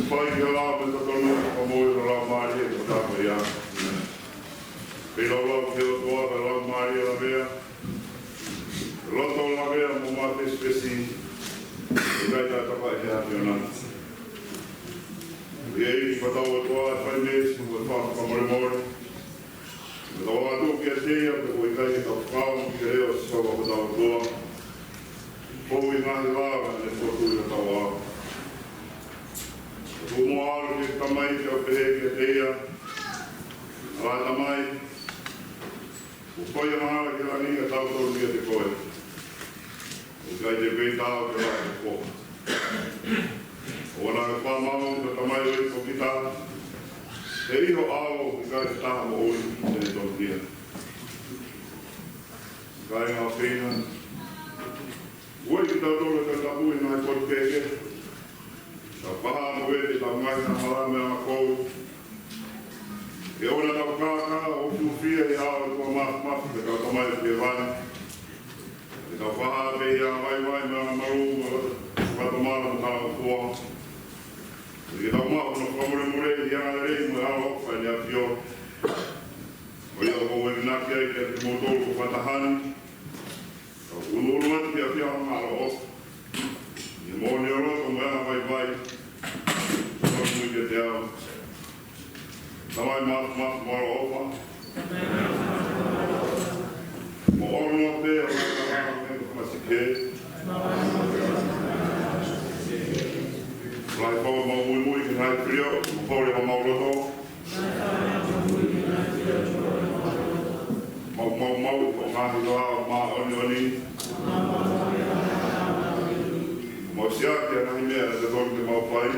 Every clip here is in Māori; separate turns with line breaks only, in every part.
Poi io l'ho, questo con lui, con voi, non l'ho mai ia. Pilolau ki o tua ka lau Maria Havea. Loto Havea mo mate spesi. Ikai ta tapa e hea pionana. Ia i patau o tua whai mesi mo whaka pamore. Tau atu ki a teia pe ko ikai ki tau whao ki reo si soka patau o tua. Pou i ngahi wāra ne potu i tau wāra. Ku mo aru ki tamai ki o pehe ki a teia. Ala tamai. Ku koia mahara ki rangi ka tau tau ki a te koe. Ikai te pei tau ki rā te ko. O wana ka whamau ka tamai o i ko kita. Te iho ao ikai te taha mo oi te tau kia. Ikai ngā pēna. Oi ki tau tōra ka tapu i ngai koru keke. Ka paha mo e te tau ngai ka halame a kou. E ora tau kāka o whiwhia i awa kua mafu te kau tamai o ke vana. E tau paha pe i a vai me a maru whatamara mo tau kua. E tau mafu no whamure i ana rei mo e awa okwhai ni a pio. O ia o koe naki ai ke te motoro ko whatahani. Ulu ati a pia ngaro o. I mōni o roto mo ea vai. Tau mui ke te au. Tamai mafu maro opa. Mo oro no te a wai karara me ko masike. Lai pau mau mui ki nai prio. Mo pori ha mau roto. Mau o ngahi loa o maa oni. Mau siake a nahi mea te toru te mau whai.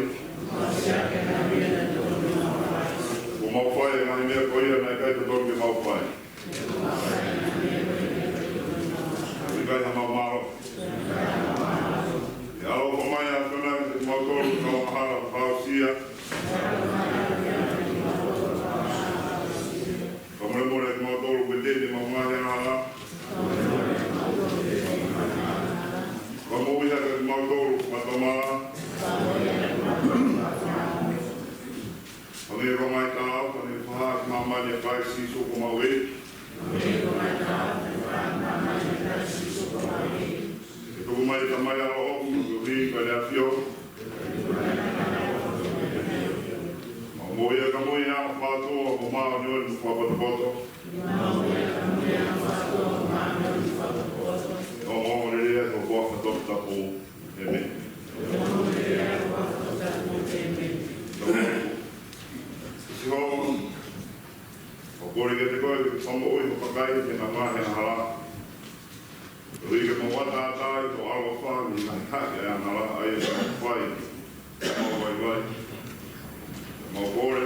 O mau whai a nahi mea koia nai kai te toru te mau whai. I kai ha mau maro. E alo o mai a whana te mau toru ka o mahara whao sia. Kamare te mau toru pe te mau ngahi ana ala. Kamoia te mau toru matamara. Kami rongai tau, kami whaha ki mamani a kai siso ko mau e. E tuku mai tamai alo oku, ri ka lea fio. Moia kamoia a whātoa mo maa ni ori mo whapato. O re ko ko to tapu e me. Si ho o kore ke te koe ke whambo oi ho pakai ke na mahe na hala. Rui ke mo wata atai to alwa whani na hake a na la ai e whai. Mau vai. Mau kore.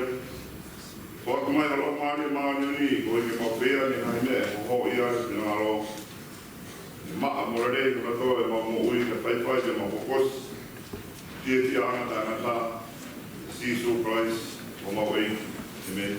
Whaka mai alo maari ni koe ke mau pēa ni na hime ho ia ki na alo. Maa morare ko to e mo ui ka pai te mo focus ti ana ta see surprise o mo wei amen.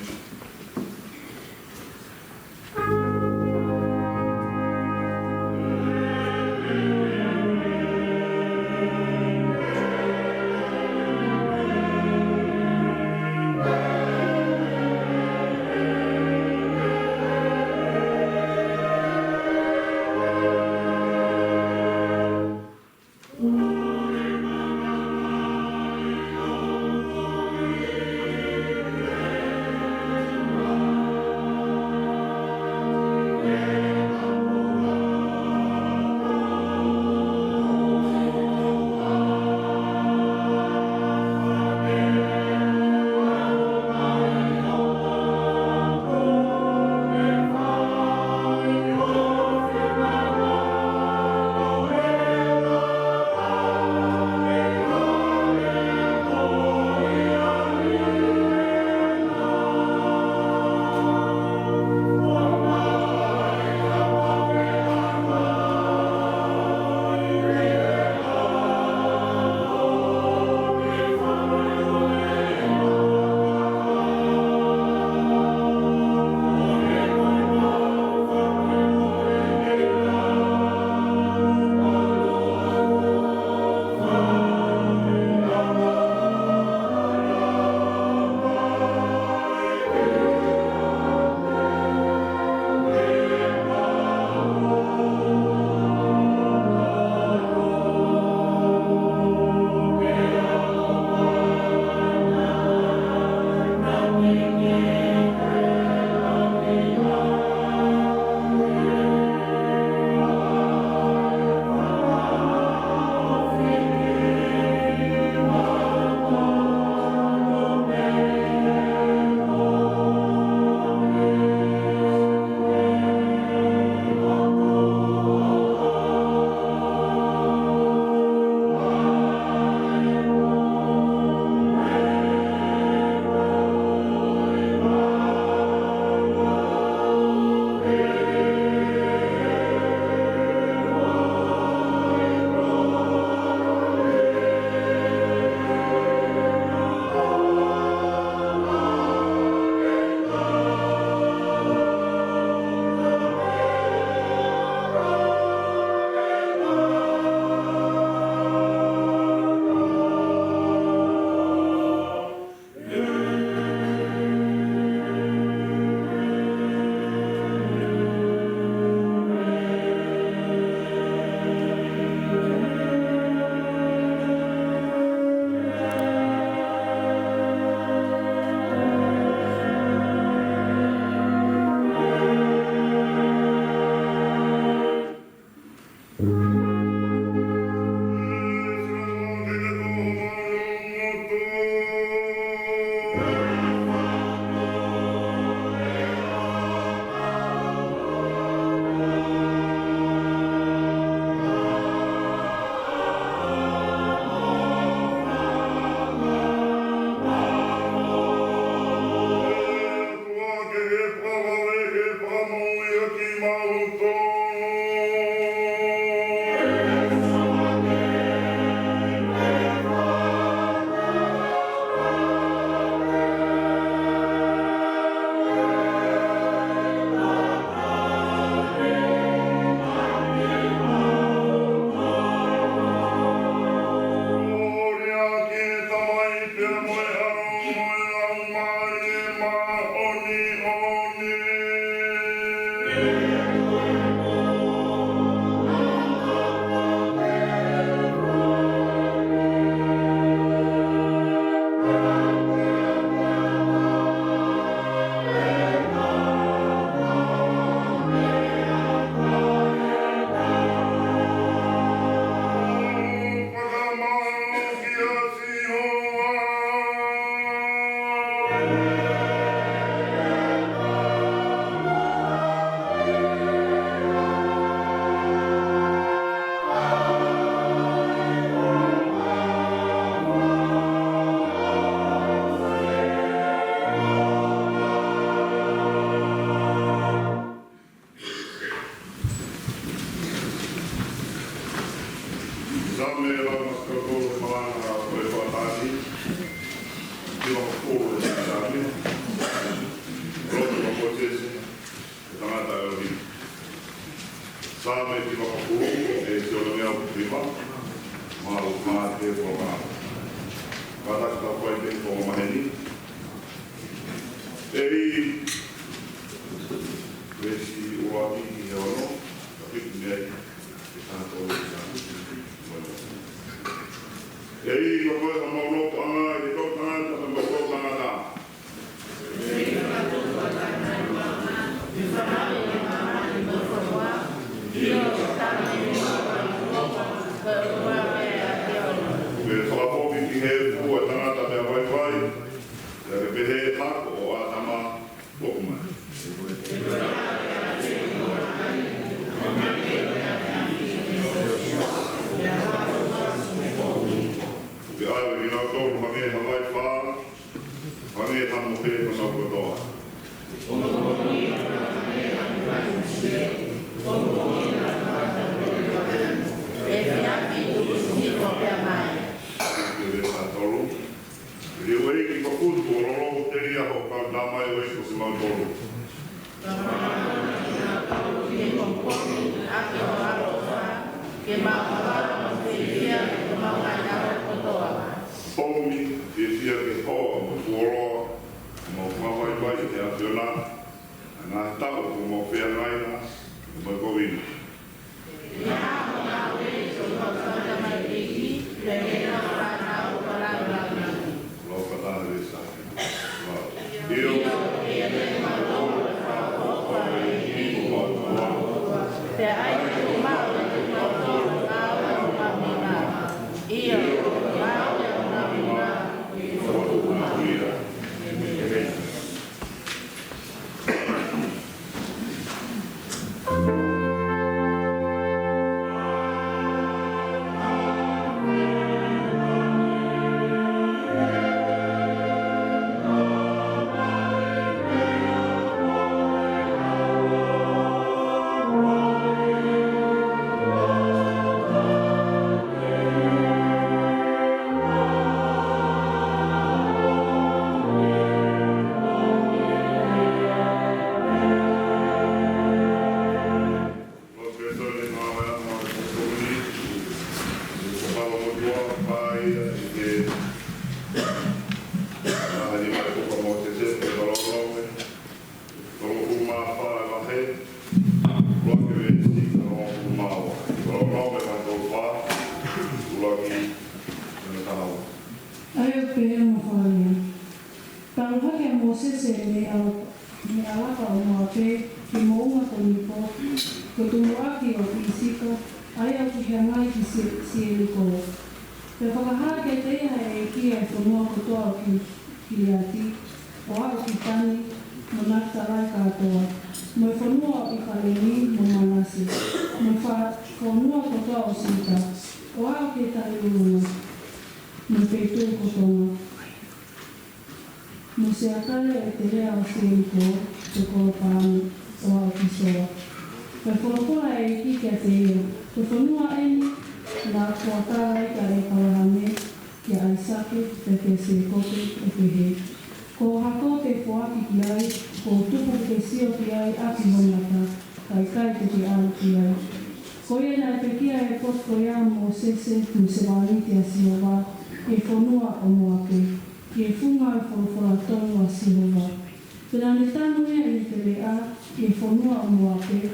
Pena ne tano ea i te rea e whanua o moate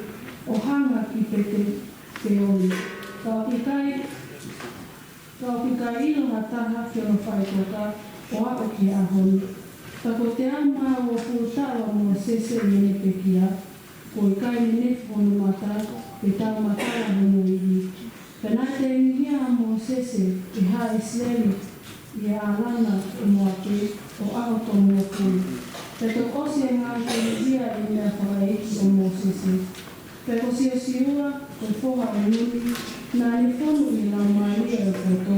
o hanga ki pete te oi. Ka o kai ilo ha taha ki ono whai toka o a o ki a honi. Ka ko te ama o pūtawa mua sese i ene pe kia, ko i kai ne nefu ono mata te tau matara hono i hi. Pena te ingia mua sese i hae sleni i a lana o moate o aho to mua pū. Te to kosi e ngā te ia i mea whakaiki o mua sese. Te kosi o siua, te whoha o nuni, nā ni whonu i la maria o koto,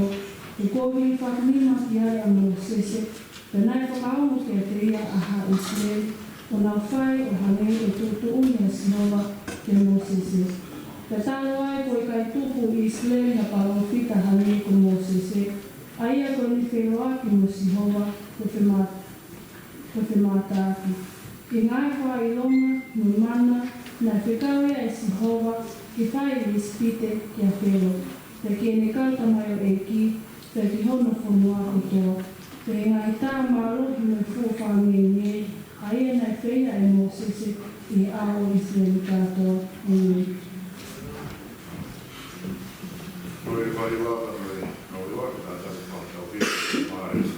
e kovi i whakamima ki ai a mua sese, pe nai whakaongo ke te ia a ha Israel, o nā whai o hanei e tutu uni a sinova ke mua sese. Pe talo ai ko i kai tupu i Israel na palofika hanei ko mua sese, a ia ko ni whenua ki mua sihova ko te mātāki. Ki ngai wha i longa, mu mana, na whekawea e sihova, ki whai i spite ki a whero. Te ki ne kauta mai o eki, te ki hono whanua kotoa. Te ngai tā mārohi me fōwhangi nge, a ia nei whea e mō sese i ao Israel katoa.
Noi vai lá também, não eu acho que está a falta o vídeo mais.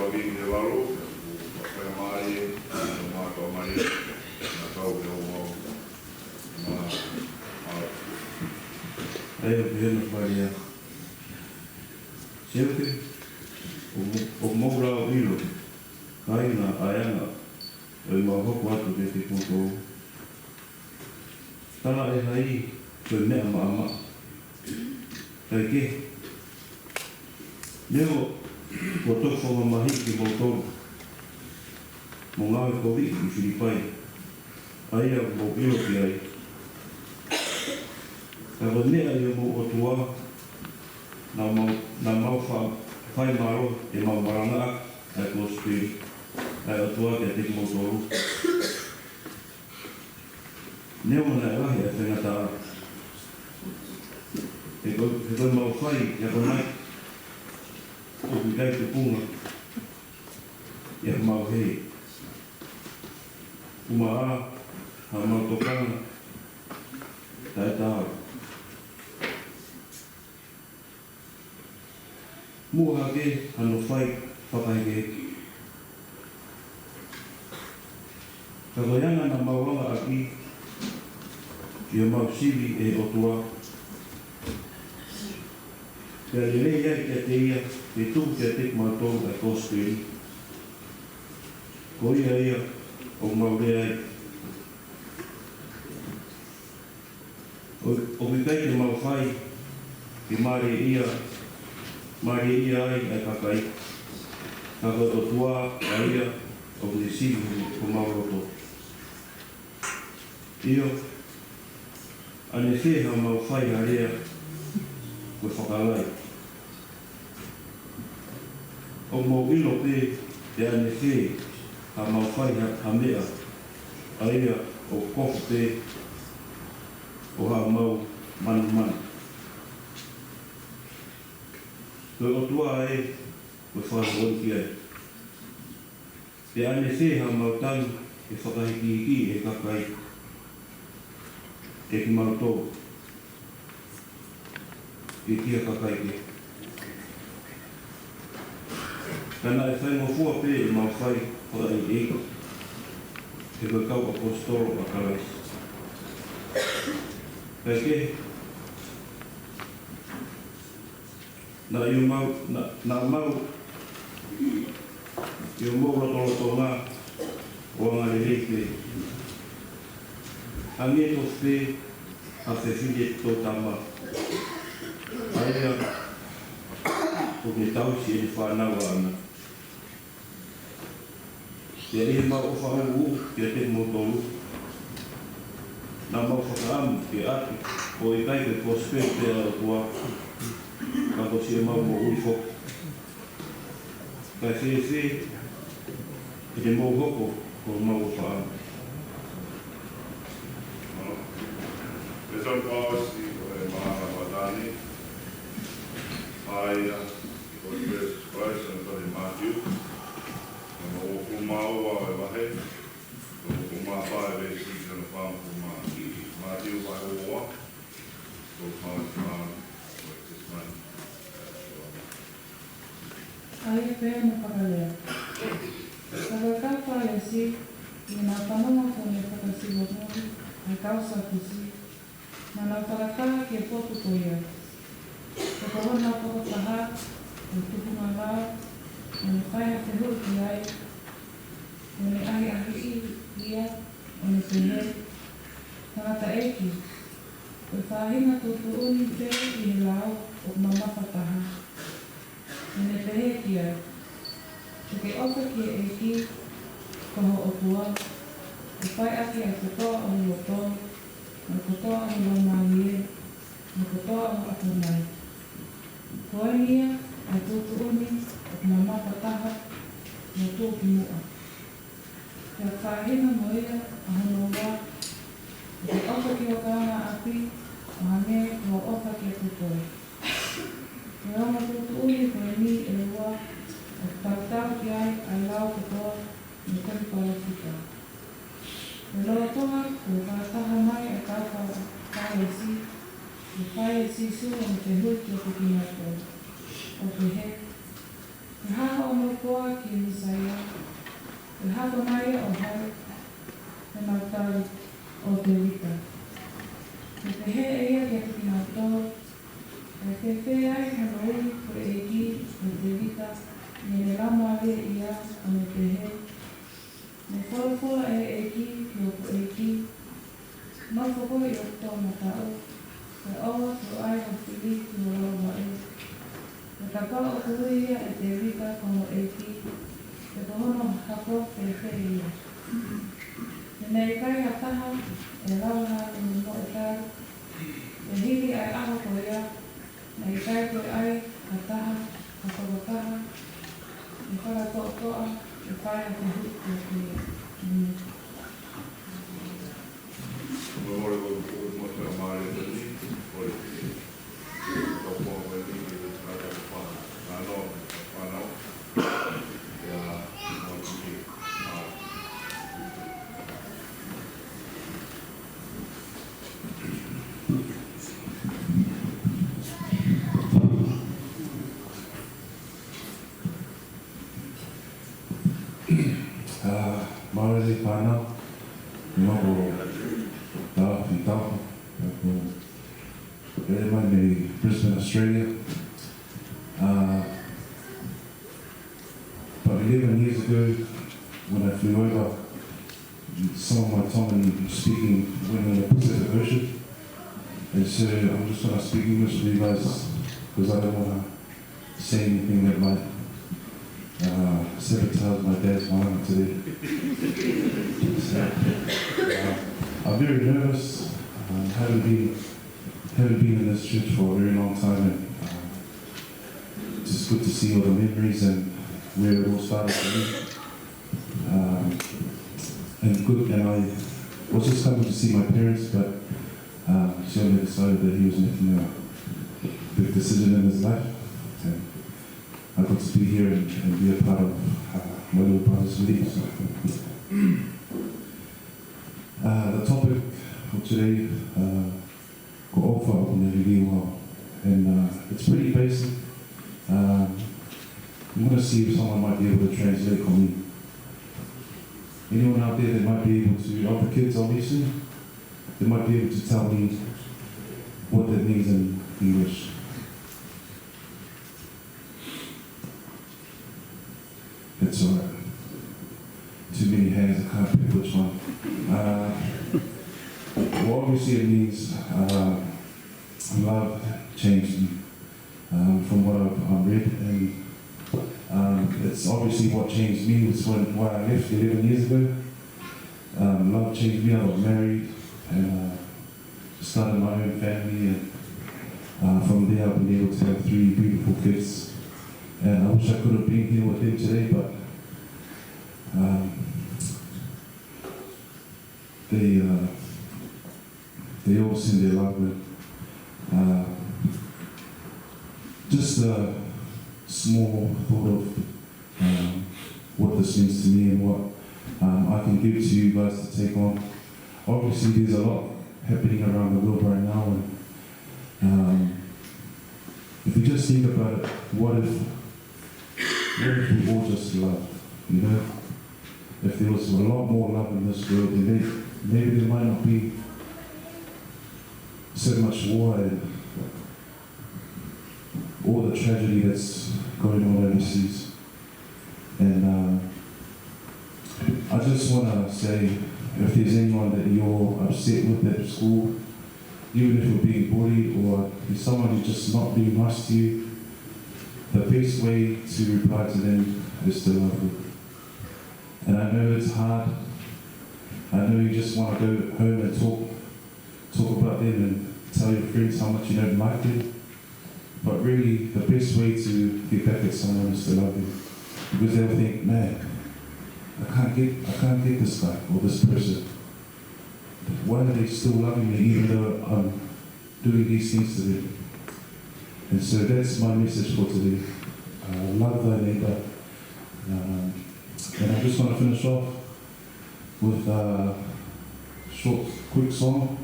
tua vinge valo, kaya mai, mato mai, na kau te o
Ai o pehena wharia. Seote, o moura o ilo, kai na aianga, o i mahoko atu te te koto. Tala e hai, koe mea maama. Kai ke, neo, ko toko mahi ki motoru. Mo ngawe ko vi ki Filipai. Ai a mo ilo ki ai. Kawa nea i mo o tua, na mau whai maro e mau Malanga ai KOSIPELI. Ai o tua ki a te motoru. Neo mana e wahi a whengata. E koe mau whai, ia konai. O ki kai te punga. Ia mau hei. Uma a, ha mau tokanga. Tai tāu. Mua hake, hano whai, whakaheke heki. Ka koianga na mauanga aki, i o mau sivi e otua. Kia lelei ai kia te ia, te tū kia te mātou ai KOSIPELI. Ko ia, o mau rea ai. O ki kai te mau whai, ki mare ia ai ai kakai. Ka koe o tua a ia, o ki sivi ko mau roto. Io, ane wheha mau whai a rea, koe whakalai. O mau ilo pe, te ane whe, ha mau whai ha mea, a ia o kofu pe, o ha mau manu. Koe o tua e, koe whakahoi ki ai. Te ane wheha mau tangu, e whakahiki e kakai, e ki mau tō. E kia kakai ke. Kana e whai ngofua pe e mau whai hora i eko. Te koe kau apostolo a kalais. Kai ke, na iu mau, iu mau roto ngā, o ngā rei pe. Hangi e to whi, a whiwhiri tō tama. Aia, o ke tausi e whanau ana. Ia e mau o whanau kia te motoru. Nā mau whakaamu ki ati, o i kai ke KOSIPELI te ao tua. Ka kosi e mau mo ui whoku. Kai whi, e te mau hoko, ko mau o whaamu.
Me son pausi o e maha matani. Aia, o Jesus Christ, and to him Matthew. O kumau a e wahe. O kumapa e vesi kana whaam kuma. Matthew vai o oa. O whaam o Sesimani.
Ai pēr na whakalea. Ka whaesi, i nā whanonga kone whakasiwa mori, ai kausa kusi, na nā whakaka ki e potu ko ia. Ka korona whakataha, o tukunga lao, o ne whaia te hui ki ai, o ne ahi ia, o ne tene, tangata eki, o whahina tutu uni te i lao o mamawhataha. O ne pehe ki ai, o ke oka ki e eki, koho o tua, o whai aki a kotoa o loto, o kotoa o lomalie, o kotoa o apunai. Koe nia, a tutu uni, o mamawhataha, o tūki mua. Kia whahina mo ia, a hono wā, o ke oka ki o kāna api, o hange o oka ki a kutoe. Ke ronga tutu uni koe ni e ua, o tautau ki ai a lau kutoa, ni kari parakita. E loa toa, o whakataha mai a kaupa whaesi, o whaesi su o te hui ki o te kinato. O te he. E haha o mo whakapoa ki Misaia. E hako mai o hai, e matau o te wita. E te he eia kia te kina tō, e te whea ai hana ui ko e ki o te wita, ne ne rama rea ia o ne te he. Ne whorofora e ki ki o ko e ki, mawhoko i o tōna tau, e oa tu ai o whiri ki o rawa e. E ka pā o kuri ia e te wita kono e ki, e tohono hako te whea ia. E nei kai a taha, e rawaha ni mo e tau, e hiri ai aho ko ia, nei kai koe ai a taha, a whakataha, e whakatoa, e whai a te huku o te ia.
Ore o mo te amare te ni, ore te topo o e ni, e taka whanau, e a mo te
Maurezi whanau, Ongo Uluaki Taufa, ere mai me Brisbane, Australia. About 11 years ago, when I flew over, some of my Tongan speaking went in the Pacific Ocean. And so I'm just going to speak English to you guys, because I don't want to say anything that might sabotage my dad's Malanga today. I'm very nervous. Haven't been in this church for a very long time, and it's just good to see all the memories and where it all started for me. And I was just coming to see my parents, but Sione decided that he was making a big decision in his life. And I got to be here and be a part of my little brother's wedding. So. The topic for today, ko ofa o ne ririwa, and it's pretty basic. I'm going to see if someone might be able to translate for me. Anyone out there that might be able to, of the kids obviously, they might be able to tell me what that means in English. It's alright. Too many hands, I can't pick which one. Well, obviously it means love changed me from what I've read, and it's obviously what changed me was when I left 11 years ago. Love changed me. I got married and started my own family, and from there I've been able to have 3 beautiful kids. And I wish I could have been here with them today, but they all send their love with. Just a small thought of what this means to me and what I can give to you guys to take on. Obviously there's a lot happening around the world right now, and if you just think about it, what if we all just loved, you know? If there was a lot more love in this world, then maybe there might not be so much war and all the tragedy that's going on overseas. And I just want to say, if there's anyone that you're upset with at school, even if you're being bullied or if someone who's just not being nice to you, the best way to reply to them is to love them. And I know it's hard. I know you just want to go home and talk about them and tell your friends how much you don't like them. But really, the best way to get back at someone is to love them. Because they'll think, man, I can't get this guy or this person. Why are they still loving me even though I'm doing these things to them? And so that's my message for today. Love thy neighbor. And I just want to finish off with a short, quick song.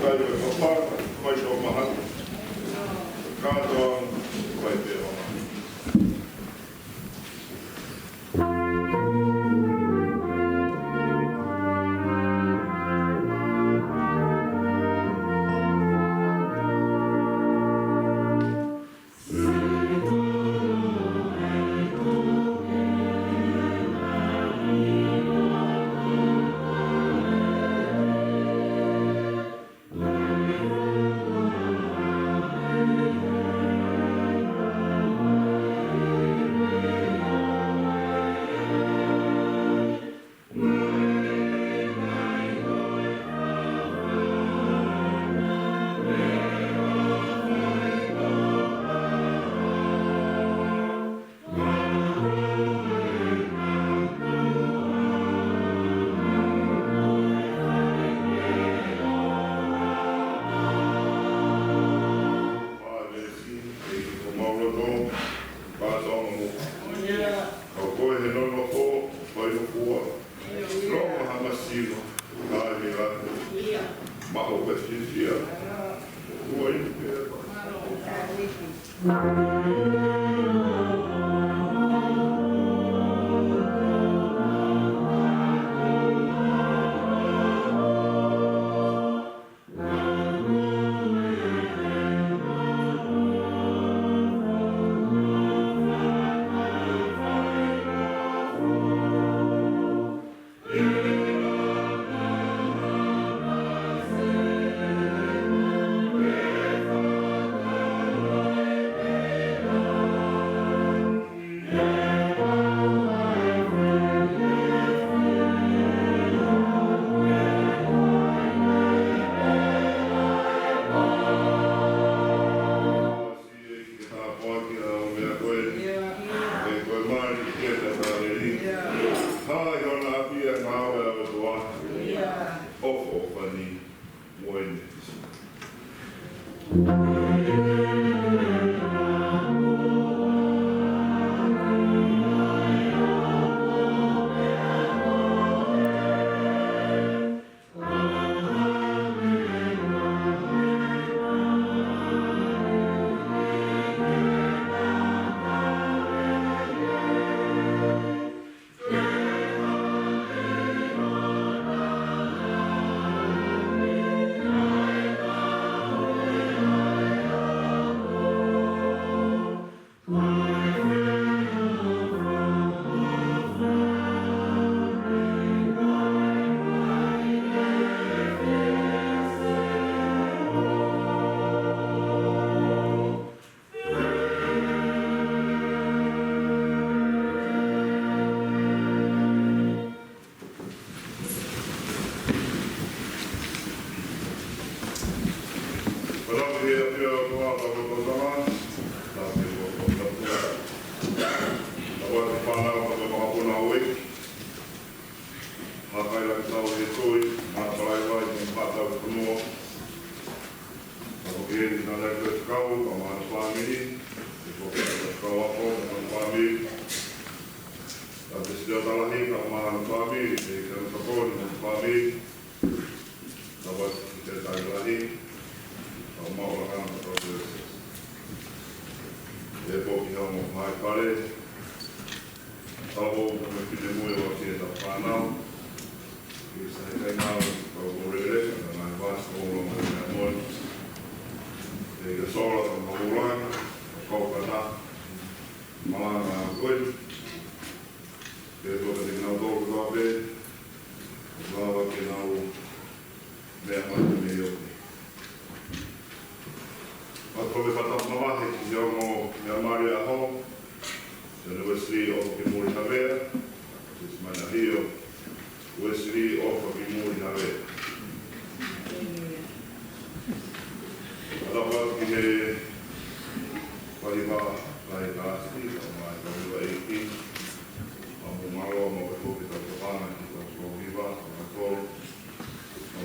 kai ko pa ko to maha ka to ko te o Malanga, Ongo Mea Aho, University of HEAMONI Havea, Sesimani Ahio, University of HEAMONI Havea. Alapa ki he HIVA lai kasi, mai HIVA 18, amu malo mo ko ki ta pana ki ta ko HIVA, ko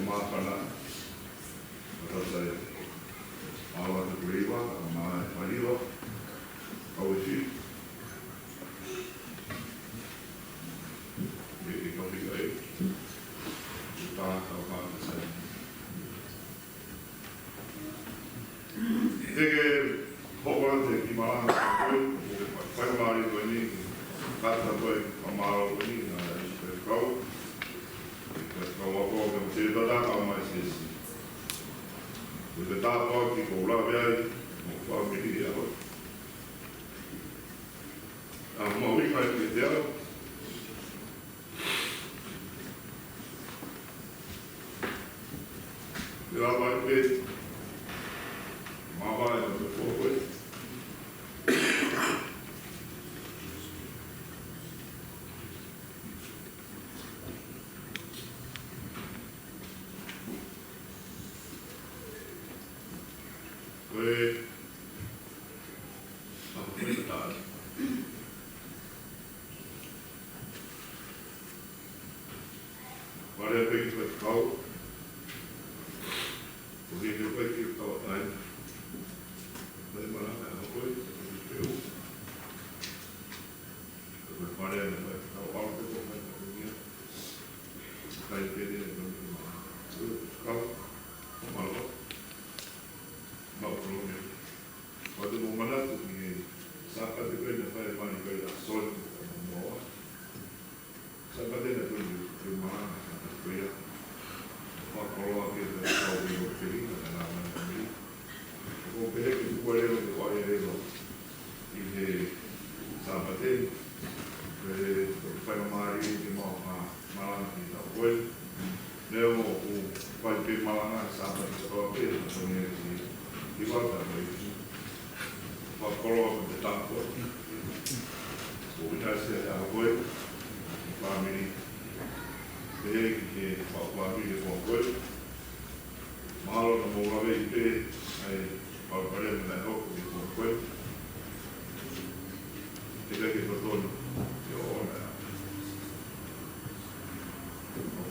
ma kana ta sai awa tu HIVA, ma HIVA, au si e ko ki ai ta mahalo ni na ispe kau. Kau ako ke te tata ka mai sesi. Ko te tapa ki ko la vai mo fa mi dia ho. Mo wi kai te dia. Ya vai pe. Ma vai no fogo. Malanga Sapate Sione HIVA Pakolo the Tango. So we have said our family the family for good. Malo no Mungave Pe I Alvarez and I hope we for good. Take it for Don your own.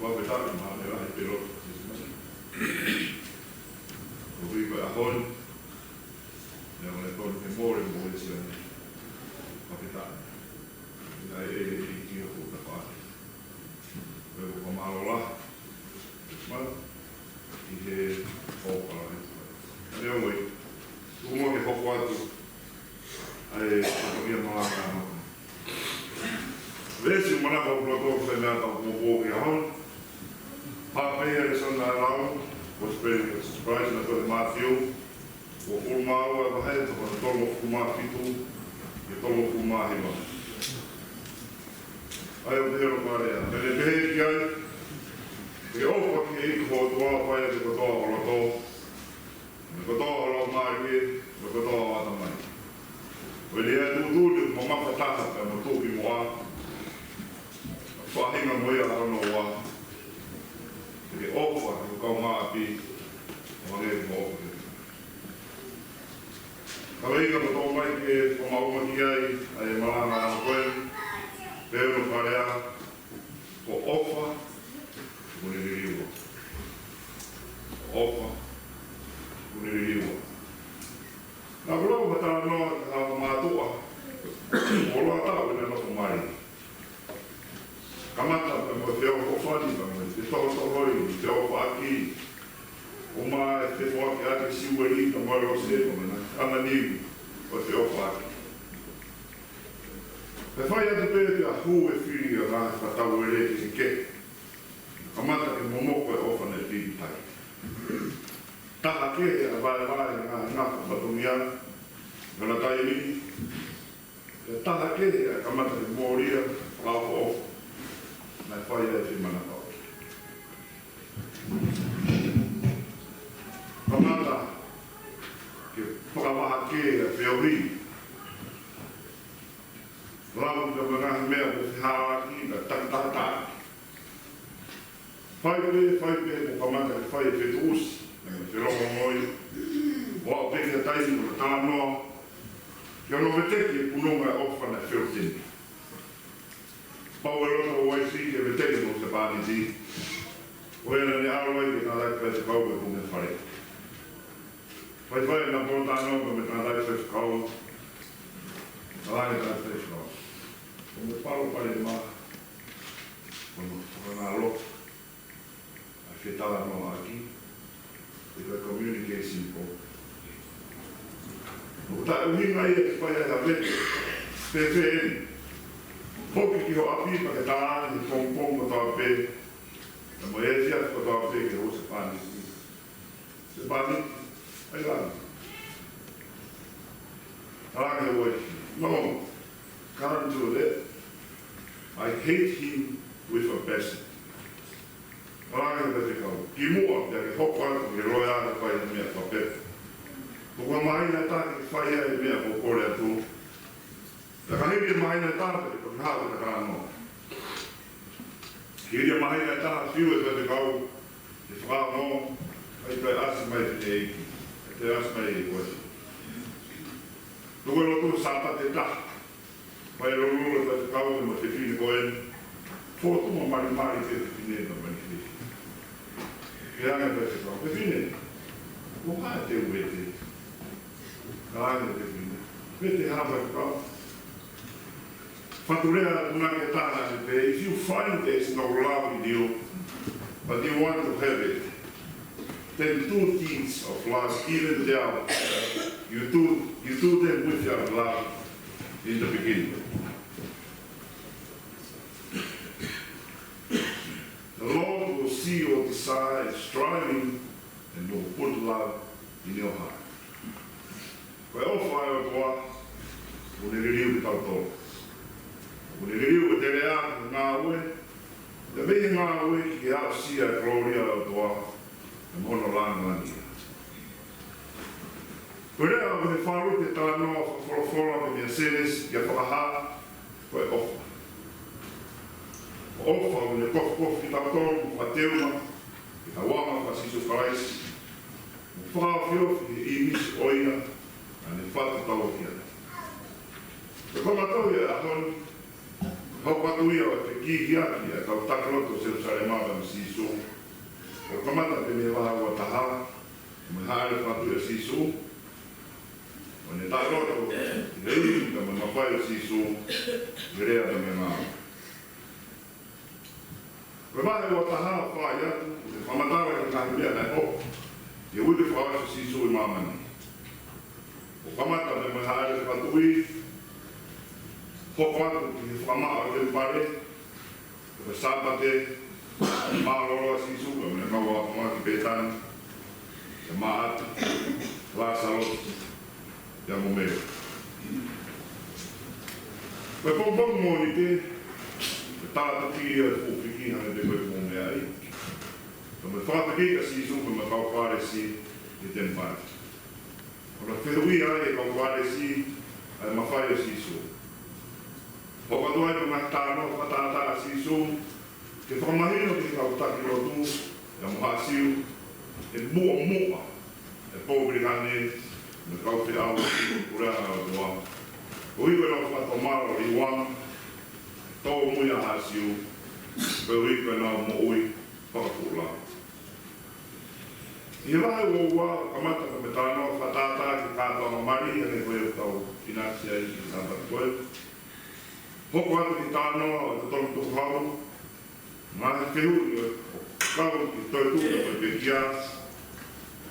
What we're talking about, I feel we got a whole now when I thought more and more it's Capitan. I ate here for the party. We will come out a lot this month. He had all parties. Anyway, two more get hot water. I have Malanga. Vesi Malanga Blogo Fernando Mobo Yahon. Papaya is on the round. Was very surprised na to Matthew o formao a vai to o tomo fuma fitu e tomo fuma hima ai o dero marea ele be kia e o ki ko to vai to to o to o mai ko to o ata mai o le tu mo ma patata ka mo to ki mo fa hima mo ya no wa e ofa ko ma api ole mo Kawai ka to mai ke ko ma uma ki ai Malanga ko pero para ko ofa ko le riwo ofa ko le riwo na bro bata no ka ma tua o lo ata o no mai kamata mo te o fani ba mo te to roi te o aki o ma te mo ki ati siweli no mo lo se mo na ana ni o te o aki pe fai atu pe a hu e fili a na ta ta o ele ki ke kamata ke mo mo ko o fana ti tai ta ke a vai na ba tu mia na tai ni ta ke kamata ke mo ria a o na fai e mana pa. Kamata ke whakamaha ke a whiauri. Rau ka mga mea ko te hawaki na TANGATA. Whai pe mo kamata ke whai pe tuusi. Te rongo moi. Wa peke a taisi mo ta tānoa. Ke ono veteke punonga ofa na whiautini. Paula Taufa ke me teke mo te pāni ti. O ena ni aroi ki nā lai pēs kau me kunga whare. Whai na pōta anō me nā lai pēs kau. Nā lai nā pēs kau. O me paro pare mā. O nā lo. A whetala no aki. E ka communication po. O ta uhinga i e whai a vete. Pepe eni. Hoki ki ho api pa ke tāni ki pong ko tau pe. Na mo e tia ko tau pe ke ho Sesimani. Sesimani, ai lana. Alanga woi, no, can't do that. I hate him with a passion. Alanga te kau, ki mua, te ke hokwa, ki roe ana pai na mea pape. Kua maina tā ki whaia e mea ko kore atu. Ta ka hiri maina tā te ko hāta ka kāno. Ki hiri maina tā whiu e te kau, te whāno, ai kai asi mai te eiki, te asi mai e koe. Tuko no tu sapate ta. Pai rororo ta te kau mo te whine koe. Fōtu mo mari te whine na mani te. Ki anga te kau, te whine. Ko hae te ue te. Ka anga te whine. Me te hawa te kau. Whaturea tuna ke tāna te pe. If you find there's no love in you, but you want to have it, then do things of love, even there. You do them with your love in the beginning. The Lord will see your desire, striving, and will put love in your heart. Koe ofa e o toa, uniririu ki tau tō. Uniririu e tere a ngā ue, te vehi ngā ue ki au sia e gloria o toa, e mono langa langia. Korea o te wharu te tānoa whakorofora me mea senes i a whakaha koe ofa. O ofa o ne kof ki tātoro mo whateuma, ki tā wama whasisu Christ, mo whawhio i imisi oina, a ne whatu tau kia. Te komatau e a honi, hau patu ia o te kihiaki a kau takroto Jerusalema me sisu. O kamata te me waha ua taha, me haere whatu e sisu, o ne tāroto, rei, ka me mawhai o sisu, rea da me ngā. Koe mahe o taha whai atu, te whamatara ki kahi mea nei ho, te ui te whai o sisu i mamani. O kamata me haere whatui, hoko atu ki te whamaa o te pare, o te sapate, māroro a sisu, o me ngau a whamaa ki pētani, te maa atu, lāsarot, te Ongo Mea. Koe pōpōku mō ni te tāta ki a pōpiki hane te koe Ongo Mea ai. Ka me whātaki ka sisu, ka me kau whare si i te mpare. Ora whirui ai e kau whare si, ai mawhai o sisu. Hokatu ai ka tāno, whatātā a sisu, ke whamahino ki kau taki rotu, e mohasiu, e mua, e pōpiri hane, me kau te awa ki kuranga o toa. O iko no whatomaro i wanga, tō muia hasiu, pe o iko no mo ui, whakapula. I rahe o ua, kamata ka me tāno, whatātā ki kātanga mari, ane koe o tau financia i ki tātaka koe. Hoko atu ki tāno, o te tonu tuku haru, ngahe whiu, o kau ki toitu, o koe pekia,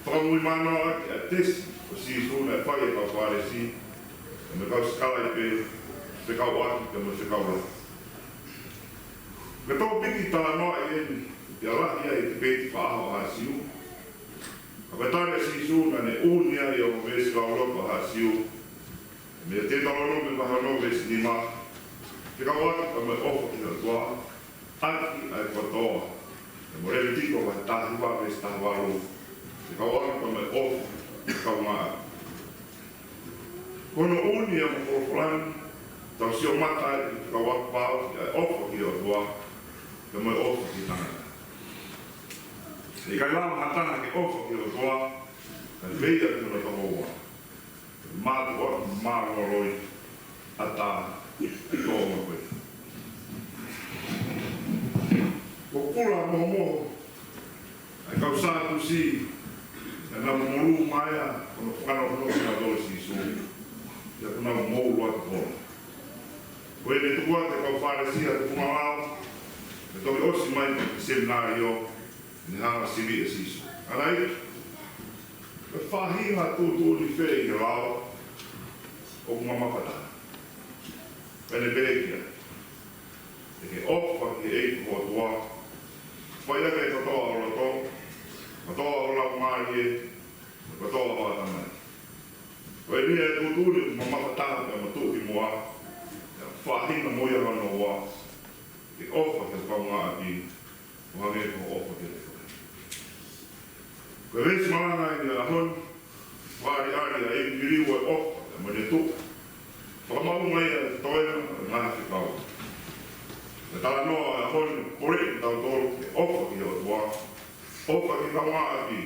whakamui mano ake a tesi, o sisu na whai e kau whare si, e me kau skala i pe kau atu, ke me kau atu. Me tō piki tā noa e eni, te arahi ai te pēti whaaho ha siu. Ka me tāne sisu na ne unia i o mesi kau roka ha siu. Me te talono me mahano mesi ni ma, te kau atu ka me ofo ki na tua, aki ai kotoa. E mo rewe tiko wa tāhiwa mesi tāhiwaru, te kau atu ka me ofo, kau maa. Kono unia mo koroflani, tau sio matai ki kau atu pāo, ki ai ofo ki o tua, ke mo ofo ki tangata. E kai lama hatana ke ofo ki o tua, kai veia ki no tahoua. Mātu o māroroi, ata, i tōma koe. Ko kura moho, ai kau sātu si, e nga moru maia, kono whakano no ki nga dole si su, ia kuna moru atu hona. Koe ne tukua te kau whare si a te pumalao, me toki osi mai ki seminari o, ne hana sivi e sisu. Anai, me whahinga tūtū ni whee ki rao, o kumamapata. Pene berekia. ke ofa ke e ko toa pai ke to ro to la mai ko to ba ta mai ko ni e tu mama ta ka mo tu ki mo fa hi no mo ya no wa ke ofa ke pa nga ati wa ke ko ofa ke ko res malanga ni a hon vari ari e biri wa ofa mo ne tu pa ma mo ya to na ki pa ta no a hon kore ta to ofa ki o wa ofa ki ka nga ati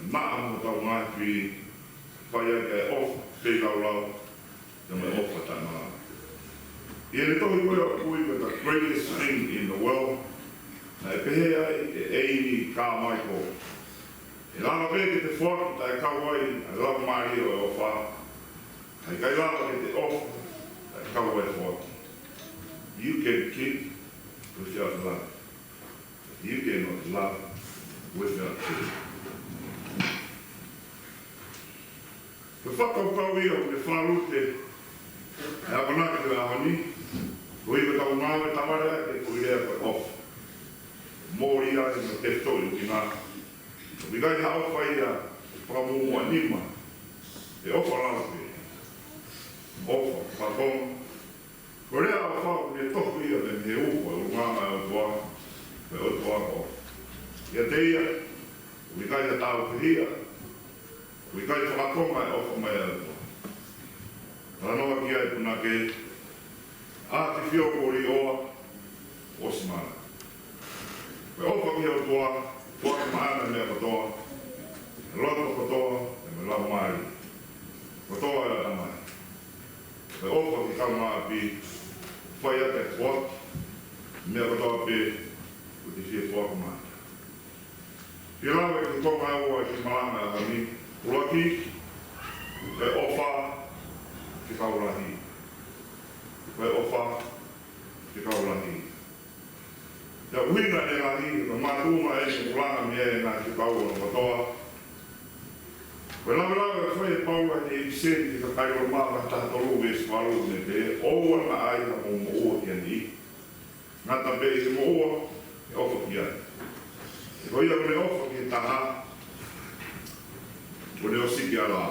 ma mo ta nga ati pa ya ke ofa ke ka la the ofa ta na ye le to the greatest thing in the world na pehea e ka mai ko e lana veke te whaka tai kawai a lava mai o ofa ai kai lava ke te ofa tai kawai whaka you can keep without love you cannot love without faith ke whakaupau ia o le wharute e apanaka te ahoni ko iwa tau mawe tamara e ko irea koe ofa mōri a e te tōi ki nā. Wikai hao whai a whakamumua nima e ofa rana pe. Ofa, whakong. Ko rea a whao ne tohu ia me he upo e ngāma e o toa, me o toa ko. Ia te ia, wikai a tāu whihia, wikai whakakonga e ofa mai a toa. Ranoa ki ai puna ke, a te whiokori oa, o simana. Me ofa ki o toa, toa ke maana mea katoa, e loto katoa, e me lau mai. Katoa e la mai. Me ofa ki kau maa pi, whai ate toa, mea katoa pe, ku te fia toa ke maana. Ki lawe ki tonga ua ki Malanga a kami, Uluaki, e ofa ki kau rahi. E ofa ki kau rahi. Ja uhinga e rahi, no mātuma e ni ulanga mea e nā ki pau o katoa. Koe lawe e whai e Paula e i senti ka kai o māka tātolu e swaru ne te, oua na ai na mo mo ua ki ani. Ngā tabe e mo ua, e ofa ki ai. E koe ia mene ofa ki taha, kone o siki ala.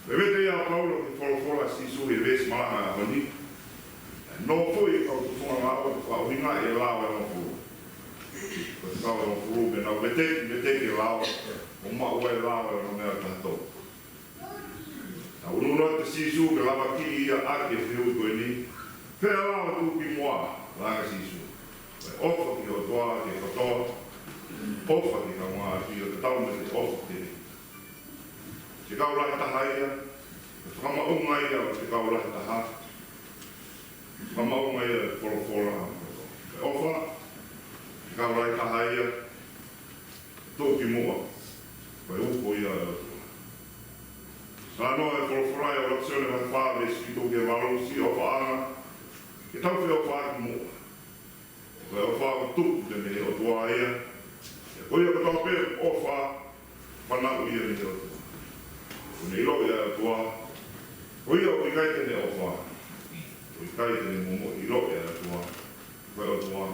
Me vete ia Paula ki wholofola si suhi e vesi Malanga a honi, no foi kau tu fonga lawa ka winga e lawa no fu ko tau no fu me na vete ke lawa o ma o e lawa no me ta to na unu no te sisu ke lava ki ia ake fiu ko ni pe lawa tu ki moa la sisu ofa ki o toa ke to ofa ki ka moa ki o tau me te ofa ki se ka ula ta haia kama o mai ia se ka ula ta ha Mama o mai e wholofola e ofa, ka rai ka haia, tōki mua, kai upo ia e otua. Ka noa e wholofola e o rapsione mai whāwe si tōki e waro si ofa ana, ke tau whi ofa aki mua. Kai ofa o tuku te me otua ia, e koia ka tau pe ofa, whanau ia me otua. Kone ilo ia e otua, koia o ikai tene ofa. I kai tene momo i roe a toa, koe o toa,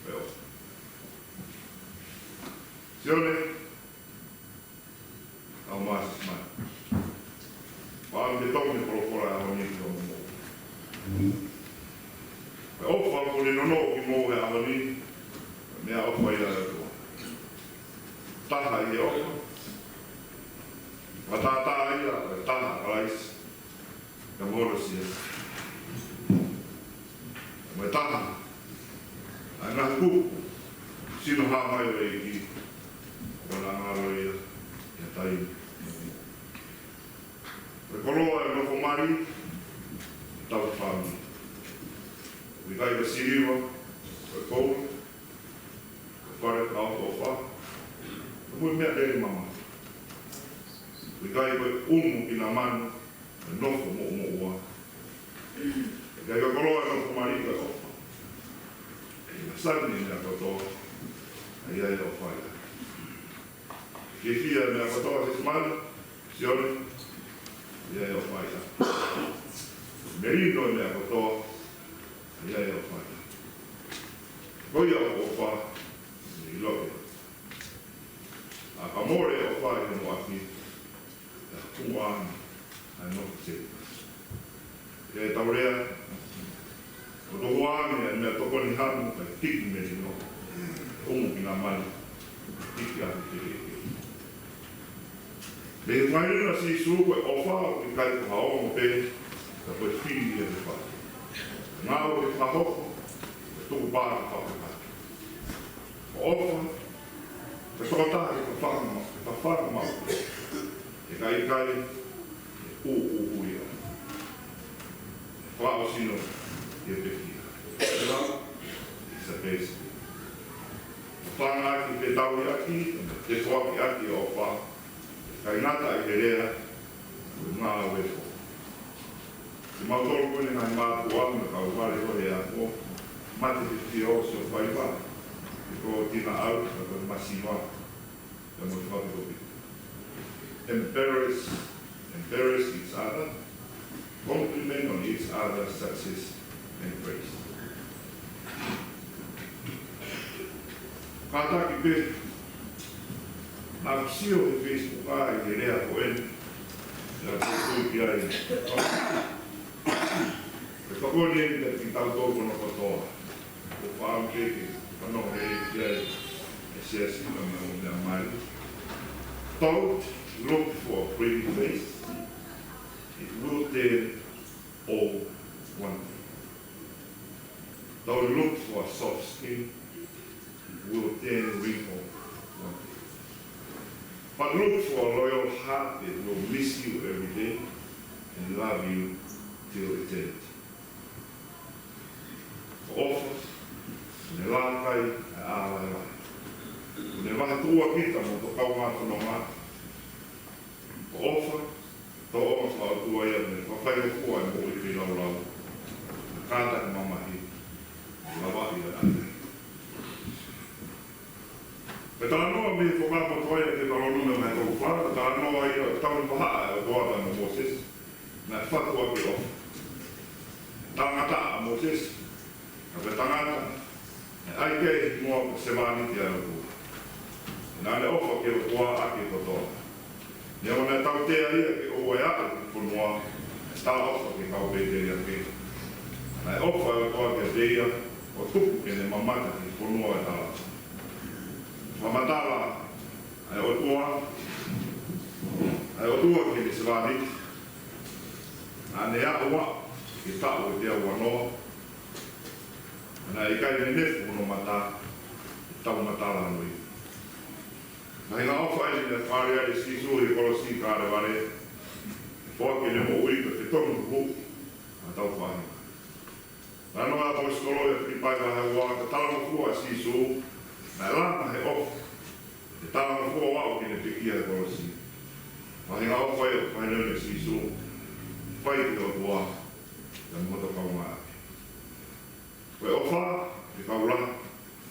koe o. Sione, au māsis mai. Pāmi te tongi porofora a honi ki o momo. Koe ofa kone nono ki moho e a honi, mea ofa i a toa. Taha i e ofa. Watata i a, taha rais, ka moro sias. Mai taha, ai ngā kuku, sino hā mai o eiki, o nā ngaro ia, ia taimi. Koe koloa e nofo mari, tau whāmi. Wikai ka siriwa, koe koura, koe whare kao o wha, koe mui mea deri mama. Wikai koe umu ki nā manu, koe nofo mo ua. Kai ka koloa e nofo mari koe ofa. Sani mea katoa, ai ai o whaia. Ke fia mea katoa Sesimani, Sione, ai ai o whaia. Merino mea katoa, ia e o whai. Koi au o wha, i loke. A ka more o whai e no aki, e kunga ani, ai no te. E taurea, o toko ani e mea toko ni hanu, kai tiki me ni no, ungu ki ngā mani, tiki ati te reke. Le whainuna si suko e o whao ki kai ko haongo pe, ka koe whiri e te whai. Ngā o e whahoko, e tuku pāra whakakata. O ofa, ka sokotaha e ka whakamau, e kai kai, e ui a. Whao sino, e pekia. E rau, i sa pesi. O whanga aki te taui aki, te whaki aki o wha, kai ngata i te rea, o ngā wefo. Te mautoro kone ngai mātu anu ka uware hore a ko, mate te ti o se o whaiwa, e ko tina au, ka koe masiwa, ka mo te whakikopi. Embarrass each other, compliment on each other's success and praise. Kātaki pe, nā kusio e Facebook ai te rea ko enu, ia te tui ki ai. E whakoni e te ki tau tōko no katoa. O whaam keke, whanoho e ki ai, e SIASI ka mea o mea mai. Don't look for a pretty face. It will tell all one thing. Don't look for a soft skin. It will tell wrinkle one thing. But look for a loyal heart that will miss you every day and love you till eternity. Ofa, ne lākai e āwai wai. Ne waha tua kita mo to kau mātu no mā. Ofa, to oma whao tua ia me whawhai o kua e mo i pi lau lau. Kāta ki mamahi, la wahi e ātai. Me tala noa me whakapo toa ia te talo nume mai tau whara, tala noa ia tau ni waha e o toata no Moses, na whatua ki ofa. Tangata a Moses, ka pe tangata, e ai kei mua ko Sesimani Ahio Havea. Nā ne ofa ke o toa ake to toa. Ne o ne tau tea ia ke o e ake ki whunua, e tā ofa ke kau pēteri a ke. Nā e ofa e o toa ke teia, o tupu ke ne mamata ki whunua e tala. Mamatala, ai o tua ke ne Sesimani, nā ne a ua, ki tau e tea wanoa, nā i kai ne nefu no mata, tau matala nui. Nā i ngā ofa e ne whare ai sisu i kolosi kāre ware, whake ne mo ui ka te tonu kuku, a tau whahi. Nā noa a poskolo e pripai wahe ua, ka tala mo fua sisu, nā e lana he ofa, te tala mo fua wao ki ne pekia e kolosi. Nā i ngā ofa e o whainau ne sisu, whai ki o tua, ka mota kaunga ake. Koe ofa, ki kaula,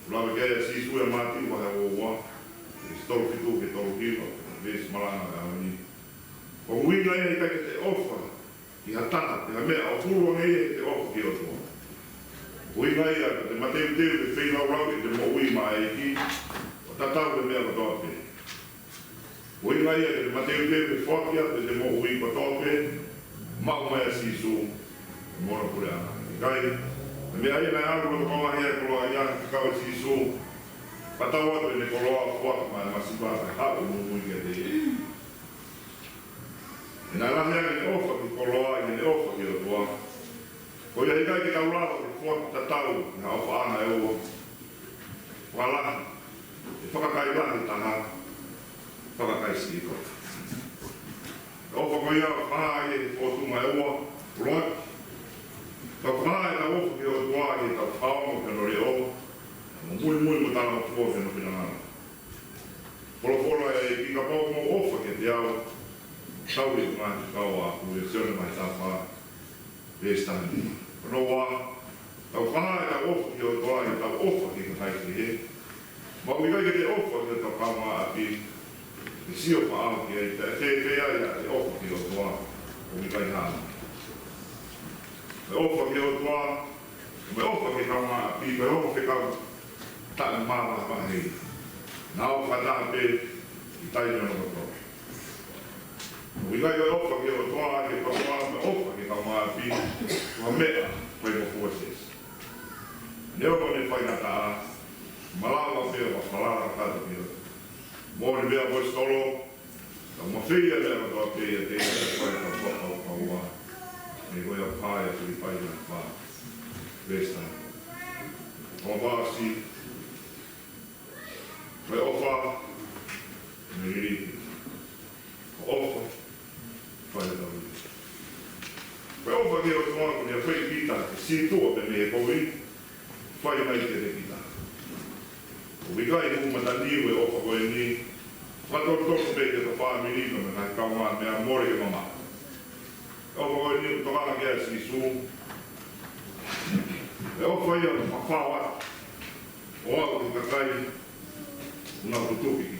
ulawe kea sisu e mati wahe o ua, e stolu fitu ke tolu kiwa, vesi Malanga ka honi. O uina ia i kai te ofa, ki hatata, te mea, o puru ngei e te ofa ki o tua. Uina ia, te mateu teu te whenau rau i te mo ui mai e ki, o tatau te mea katoa pe. Uina ia, te mateu teu te whakia te mo ui katoa pe, mau mai a sisu, mora pure ana. Kai, me ai na aru ko ma ia ko ia ka o sisu. Patau atu ne ko loa ko ma masiba ha o mu ke te. Na la ia ne ofa ki ko loa ne ofa ki o tua. Ko ia kai ki ka loa ko ko tatau na ofa ana e o. Wala. E whaka kai la ta ha. Whaka kai si ko. Ofa ko ia ha e o tu mai o. Loa. Ka whae na ofu ki o tua i ta whaongo ka nori o, mui mo tana o tua whenu pina ngana. Polo e ki ka pau mo ofa ke te au, tau i ngā ki kau a ku e Sione mai tā wha, pēstani. Kono wā, ka whae na ofu ki o tua i ta ofa ki ka haiki he. Mau i kai ke te ofa ki ta kaunga a pi, ki sio whaau ki e te ai a te ofa ki o tua, o mi kai hana. Me ofa ki o tua, Me ofa ke kama pi me ofa ke kama ta mama mahi. Na ofa ta pe i tai no ko. Wiga yo ofa ke o toa ke kama me ofa ke kama pi wa mea pai mo forces. Neo mo ne pai na ta malanga pe o malanga ka to pio. Mo ne bea mo stolo. Ma fia le ma to pe te pai ka wa. Ne go ya pai to pai na pa. Vesta. O vasi. Me ofa. Me ri. Ofa. Pai da. Me ofa ke o toa ko ne fai kita si to pe me ko wi. Fai mai te kita. O vi ga i mo ta ni we ofa ko ni. Fator to pe ke to fa mi ni no na ka ma me amore ke mama. O ko ni to ga ke si su. Eu fui a falar, o algo que cai na rotupi.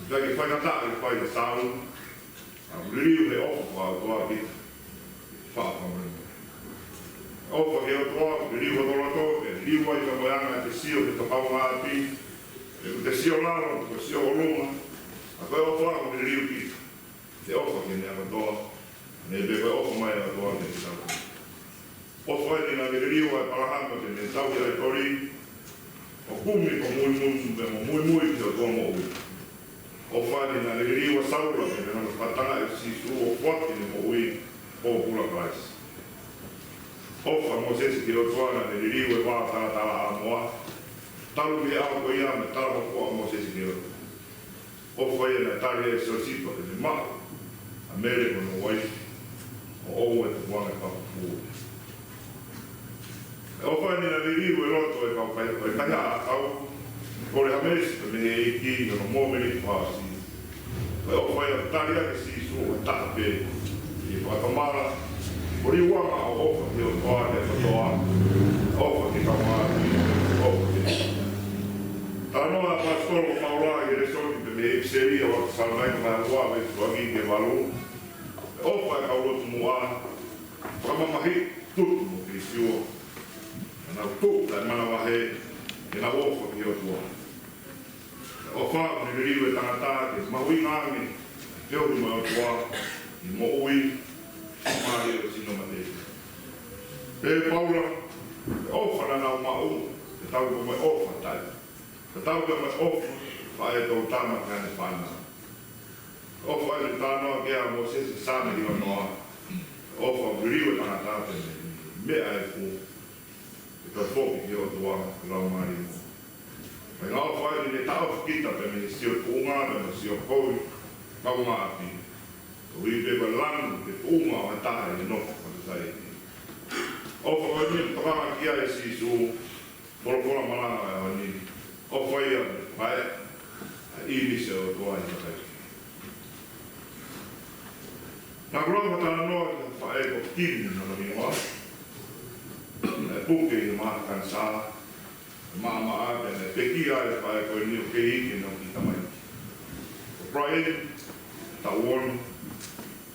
Já que foi na tarde, foi na sala, o rio de ofa, do aqui, fala ofa que eu tô, o rio do lato, o rio vai trabalhar na tecido, que tocava lá aqui, o tecido lá, o tecido luma, agora eu falo o rio aqui, de ofa que me abandona, me bebe ofa mais abandona que está. O foi na rio a palahanga que me tau ia tori o kumi ko muy que o tomo o foi na rio a saula que me patanga si su o forte no ui o pula price o famoso que o toa na rio e va ta a moa talu vi a ko ia me talu ko mo se que o foi na talia solcito que me ma americo no wai o e one ka fu o fai ni na vivo e roto e kau e kaya au kore hames me e ki no mo me ni pasi o fai a talia que si su o tape e pa tomara ori wanga o ofa que o toa e toa ofa que kama ofa que tano a pastor o Paula e resoli me e seria o salvai ma o ave o agi que valu ofa ka o tumua kama mahi tutu mo krisio na tu da mana wahe e na ofa ki o tua. O wha ni riu e tangata ke maui ngāngi te ori mai o tua i mo ui maari o sino mate. E Paula, e ofa na nau mau, e tau ko mai ofa tai. E tau ko mai ofa wha e tau tama kane whana. Ofa e tānoa ke a mo sese sāne i o noa. Ofa ni riu e tangata ke mea e fu. Ka foki ki o tua lau mari mo. Mai ngā whai ni tau kita pe me si o unga me si o koui kau ngā api. O i pepa langu ke unga o taha i noko o te tai. O whai ni tokanga ki ai si su polo malanga e o ni. O whai a whai a imi se o tua i tai. Nā kuranga tāna noa ki whai ko kini na mi noa. Puke i maa kansa, maa ape, peki ai whae koe ni o kei ki no ki tamai. O Brian, ta uonu,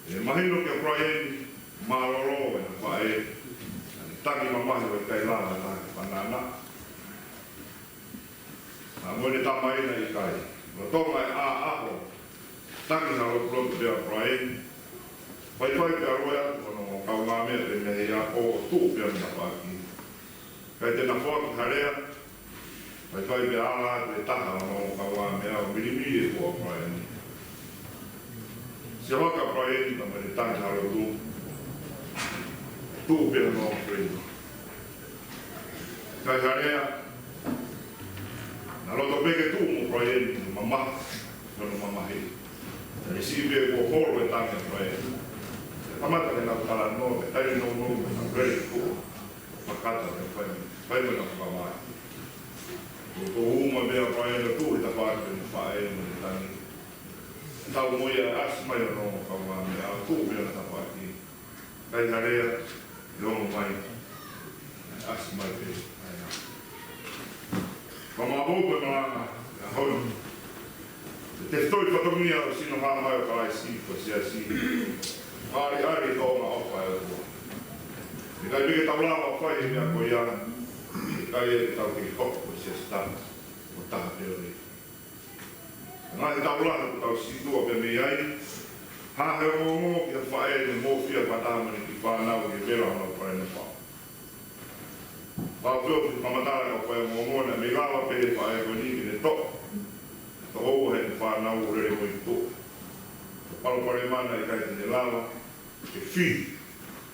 e mahino ke Brian, maa loro e na whae, tangi mamahi o kai lana na ke whanana. Na mwene tamaina i kai, o tonga e a aho, tangi na lopulotu dea Brian, pai pe aroe atu no kau ngā mea te mehe a o tuu pia na whaki. Kai tēnā whaka harea, pai pe ala te taha no kau ngā mea o mirimiri e kua Brian. Se waka Brian na mene tangi haro tuu pia no friend. Kai harea, na loto peke tuu mo Brian no mamaha, no mamahi. E si pe kua horo e tangi Brian. Amata ke nau tala no, ke tairi no no, na very cool. Makata ke whai me na whakamai. Ko uma mea whai na tū i ta whāke ni whae mo ni tangi. Tau moia asmai o no whakamai mea, a tū mea na ta whāke. Kai harea, i ono mai, asmai pe. Whamā mōpe malanga, a hoi. Te stoi whakamia o sino hāmai o kalai si, ko SIASI. Ari tōna opa e o tua. I kai pike taulawa whai mea ko iana. kai e tau ki hoko se stama o taha peori. Ngā he tau lana ku tau situa pe me ai, hahe o ngō ki a whae ne mōwhia patamani ki whanau ki vera hana whae na whao. Whao whio ki pamatara ka whae mō ngōna me lawa pe he whae ko niki ne tō. Tō hou he te whanau o rere mo i tō. Tō palopare mana i kai te lawa, ke whi,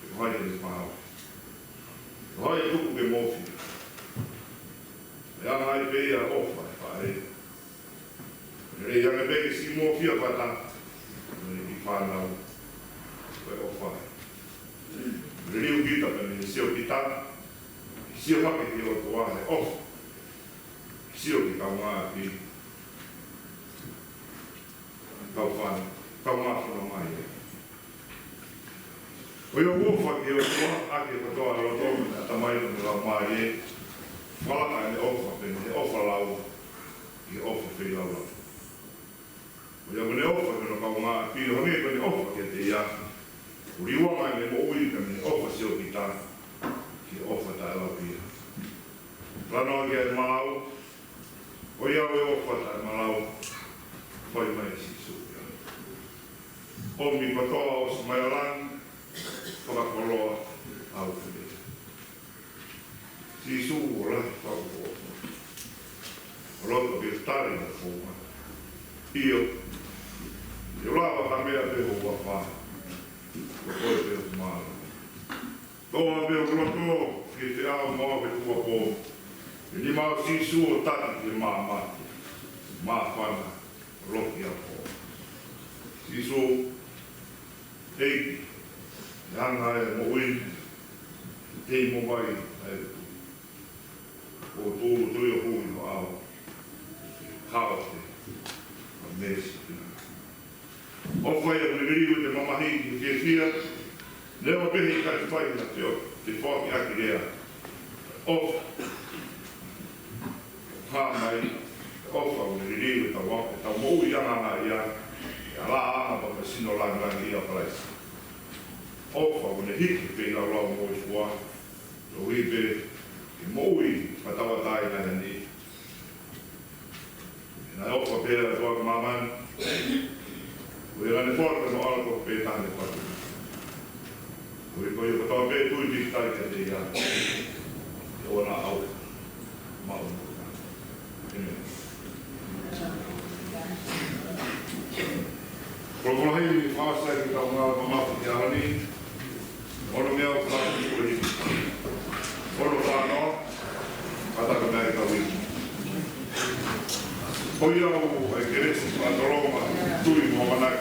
ke whae te whao. Tō hai tuku ke mōwhia. E ana ai pe ia ofa e whae. Rei ane peke si mōwhia pata, i whanau, koe ofa e. Riu kita pene i sio kita, i sio hake ki o toa he ofa. I sio ki kau ngā ki kau whanu, kau ngā whana mai e. O ia ofa ki o toa, ake katoa alo tōna, a tamaina me lau mai e, whalaka e ofa pene, he ofa lau, i ofa whi lau lau. O ia mene ofa kino kau ngā pino hone kone ofa ke te ia. O riwa mai me mo ui ka mene ofa sio ki tā, ki ofa tā lau pia. Ranoa ki ai malau, o ia o ofa tā malau, whai mai si sukia. O mi patoa o si mai alang, whakakoloa au kene. Si su o lahi whau o ofa. O loto ki tari na fōma. Io, io lava ka mea peho ua wha, o koe peho māla. Toa peho roto, ki te ao moa pe kua pō, e ni mau sisu o tati ki mā mati, mā whana, roki a pō. Sisu, eiki, e hanga e mo ui, te mo vai, e o tōru tui o hui no ao, hao te, Messi. O whai a miriu te mamahi ki te whia, newa pehi ka te whai na te o, te whaki aki rea. O hā mai, o whau miriu ta wā, e ta mou i anga ia, e ala anga pa ka sino langangi ia palaisa. O whau ne hiki pehi la lau mo i fua, o hipe, e mou i patawatai na ni. Nā opa pēra toa ka māman, ui rane whorka no alako pē tāne whatu. Ui koe o katoa pē tui tiki tai ka te ia, e o nā au, mau nuka. Kene. Kolo hei ni whaasai ki tau ngā mamafu ki ahani, ono mea o kātu kore hiki. Ono whānoa, kataka mea ka wiki. Hoi au e keresi patoroma tui mo manak.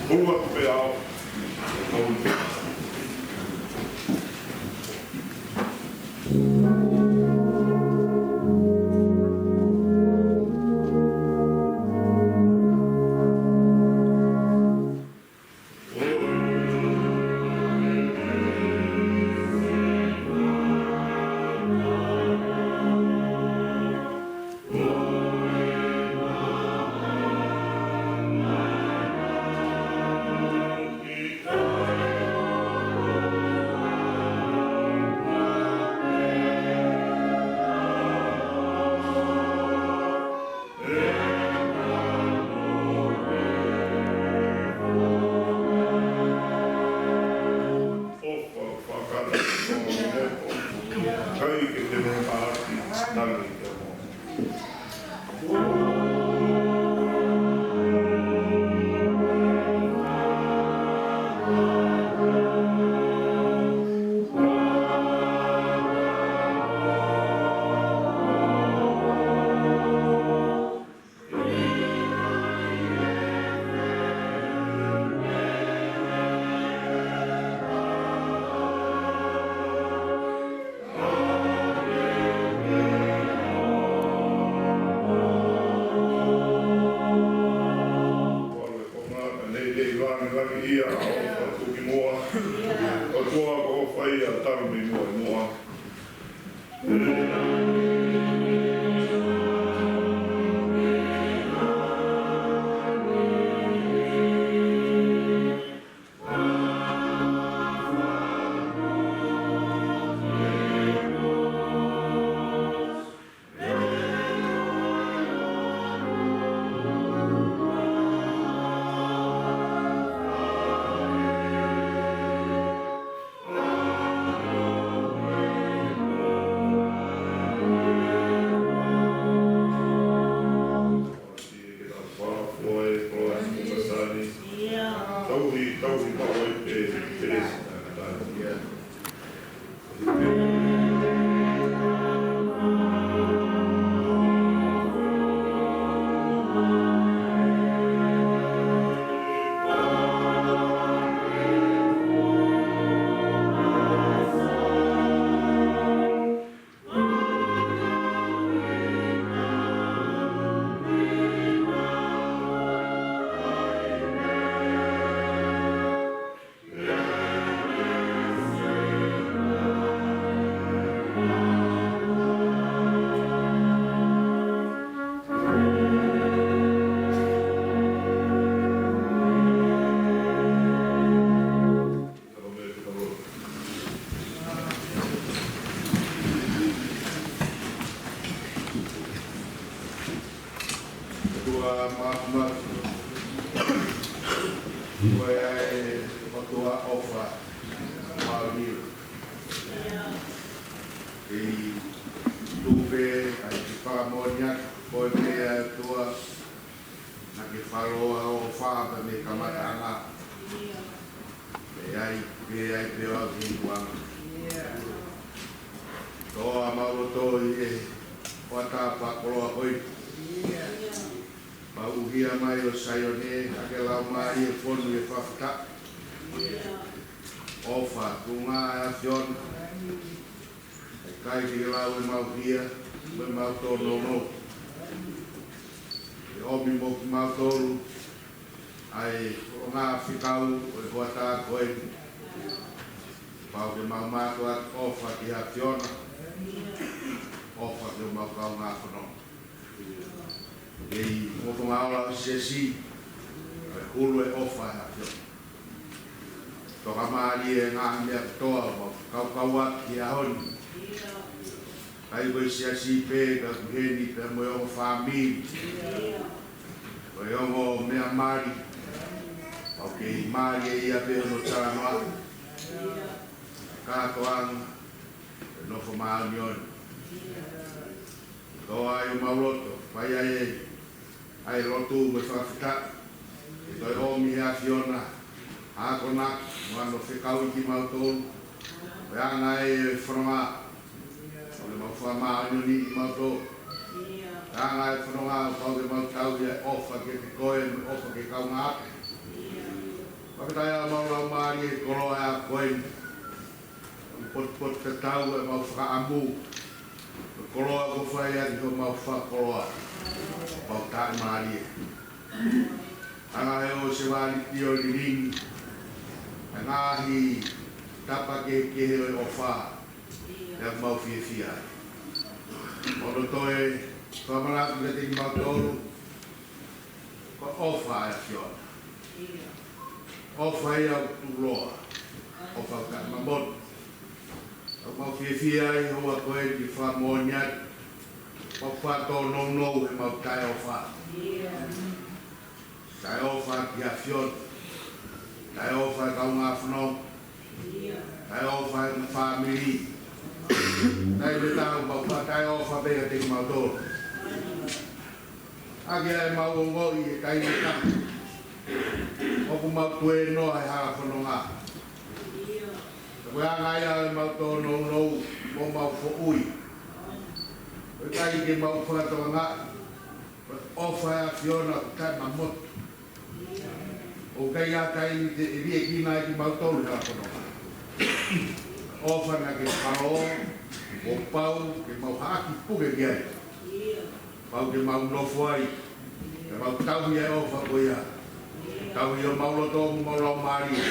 Hua pe au. Hoi. tua mama tua e tua ofa mauri e tupe ai pamonia ko me tua na ke falo o fa me kamata e ai pe o tua toa mauto e wata pakoloa oi pauhia mai o Sione akela mai e fonu e fafta ofa tunga a Sione kai ki lau e mauhia me mauto no e omi mo ki mautoru ai o ngā whikau e wata koe pau ke maumātua ofa ki a Sione ofa ke o maukau ngā whanau. Ei mo aula SIASI hulu e ofa e hapio. Toka maari e ngā mea toa mo kau ki a honi. Kai koe SIASI pē ka kuheni ka mo ongo whamiri. Koe ongo mea maari. Au kei maari e ia pē no taranoa. Kātoanga e nofo maani oni. Toa e o mauloto, pai ai rotu me whawhita, e toi omi hea Sione, hākona, wano whekau i ki mautonu, e anga e whanonga, o le mau whamāni ni i mautonu, e anga e whanonga, o pau ke mautau i e ofa ke te koe, ofa ke kau ngā ate. Whakatai a maulau maari e koroa e a koe, i pot te tau e mau whakaamu, koloa ko whai ati ho mau whakoloa pau tae maari e. Anga he o se wāni tio ni ringi, a ngāhi tapa ke he o whā, e mau fia fia. Ono toe, whamaratu me te ki mau tōru, ko ofa e a Sione. Ofa e au turoa, ofa ka mamonu. Mau fia i hoa koe ki whamonia, mau whato no e mau tai ofa. Tai ofa ki a Sione, tai ofa e kau ngā whanau, tai ofa e ngā whamiri, tai me tau mau tai ofa pēka te ki mau tōru. Ake ai mau ngoi e kai me tau, oku mau tue noa e haa whanau ngā. Koe angai au mau tō no mo mau fo ui. Koe kai ke mau whakatoa ngā. Ofa e a Sione ku kai ma motu. O kai a kai ni te rie ki nai ki mau tōru hea whanonga. Ofa na ke wharo, o pau, ke mau haki puke ki ai. Pau ke mau nofo ai. Ke mau tau i ai ofa koe ia. Tau i o mau loto mu mau lau maari.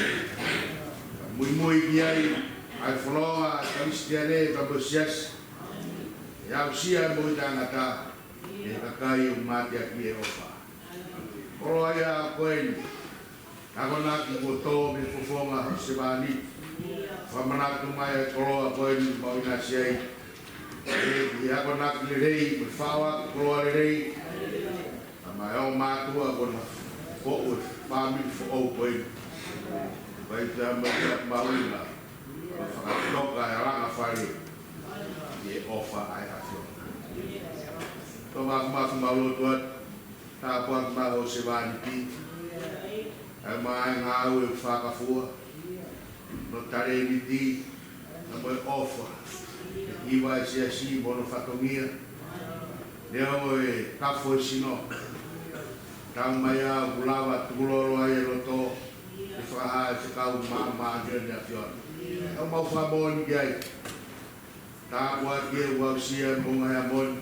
Mui ki ai, ai whanonga, Kristiane, Babosias, e au sia mo i TANGATA, e kakai o mātia ki e ofa. Koro ai a koe, kakona ki ko tō me whawhonga Sesimani, whamanatu mai e koroa koe ni mau ina siai, e kakona ki le rei, me whawa koroa le rei, a mai au mātua kona ko'u e whāmi whao koe. Pai te mauna, whakatoka e ranga whare, e ofa ai a Sione. Tō maku maulotua, tā puak maho se wāni pi, e mai ngā au e whakafua, no tare ni ti, na moe ofa, e HIVA e SIASI mono whatongia, neo e kafo e sino, tau mai a ulawa tūloro ai e roto, e whaha e whakau maa jene a Sione. Au mau whamoni ki ai. Tā kua ki e wau sia munga hea moni.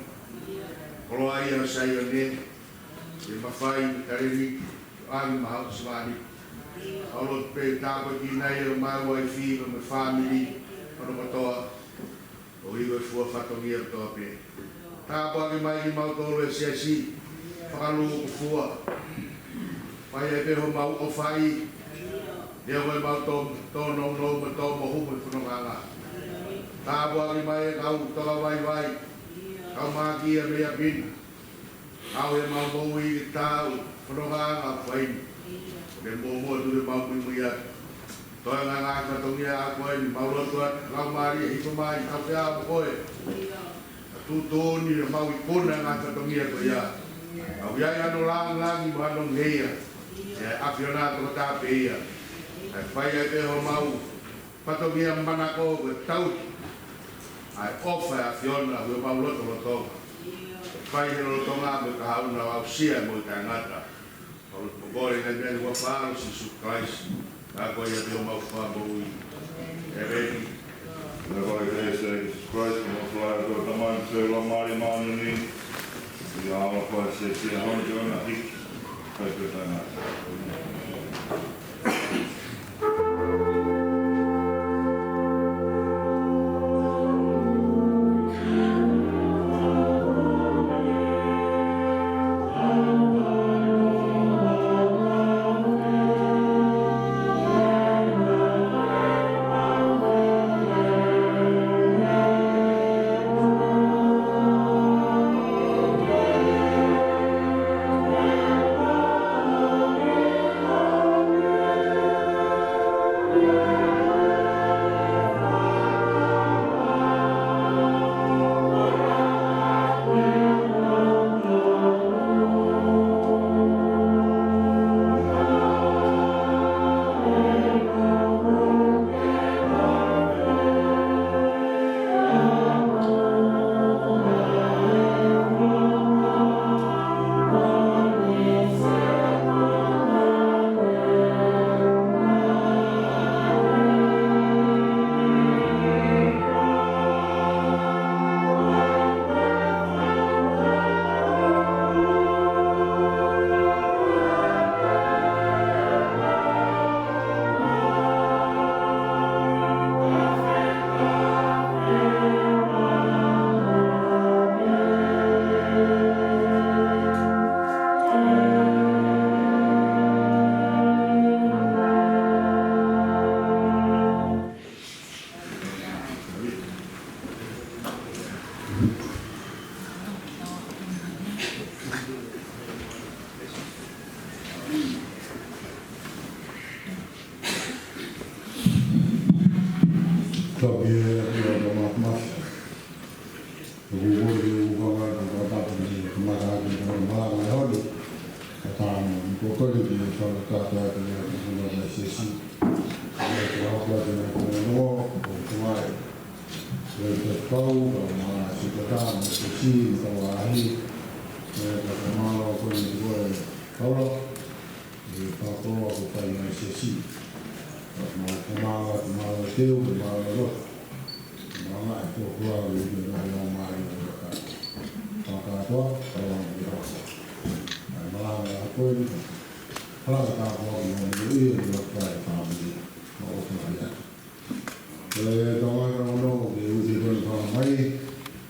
Kolo ai a Sione. E mawhai kareni angi mahau Sesimani. Aulot pe tā kua ki nei e mai wai whiwa me whamiri. Ano katoa. O iwe fua whatongia toa pe. Tā kua ki mai ki mautoro e SIASI. Whakalungu ku fua. Pai e peho mau o whai. Nea koe mau tō no me tō mohu me whanonganga. Tā bua ki mai e kau toka vai. Kau mā ki e mea pina.
Au e mau mau I tau, whanonga ngā whain. Ne mō tu le mau mui atu. Toa ngā katongia a koe ni maurotu atu, lau maari e hiko mai, tau te a koe. Tu tōni le mau I kona ngā katongia koe ia. Au iai ano langi mo ano ngeia. E awhiona toko tāpe ia. E whai e te ho mau, patongia manako koe tauti. Ai ofa e awhiona hua mau loto. Whai he rotonga me ka hauna au sia mo I tangata. Olo pokore nei mea ua whāro si su Christ. Ka koe ia teo mau whāmo I. E reki.
Ne vai reise Jesus Christ, mo flāra tō tamai tō la mari mānu ni. I awa koe se tia honi tō na hiki. Kai tō tangata.
Malanga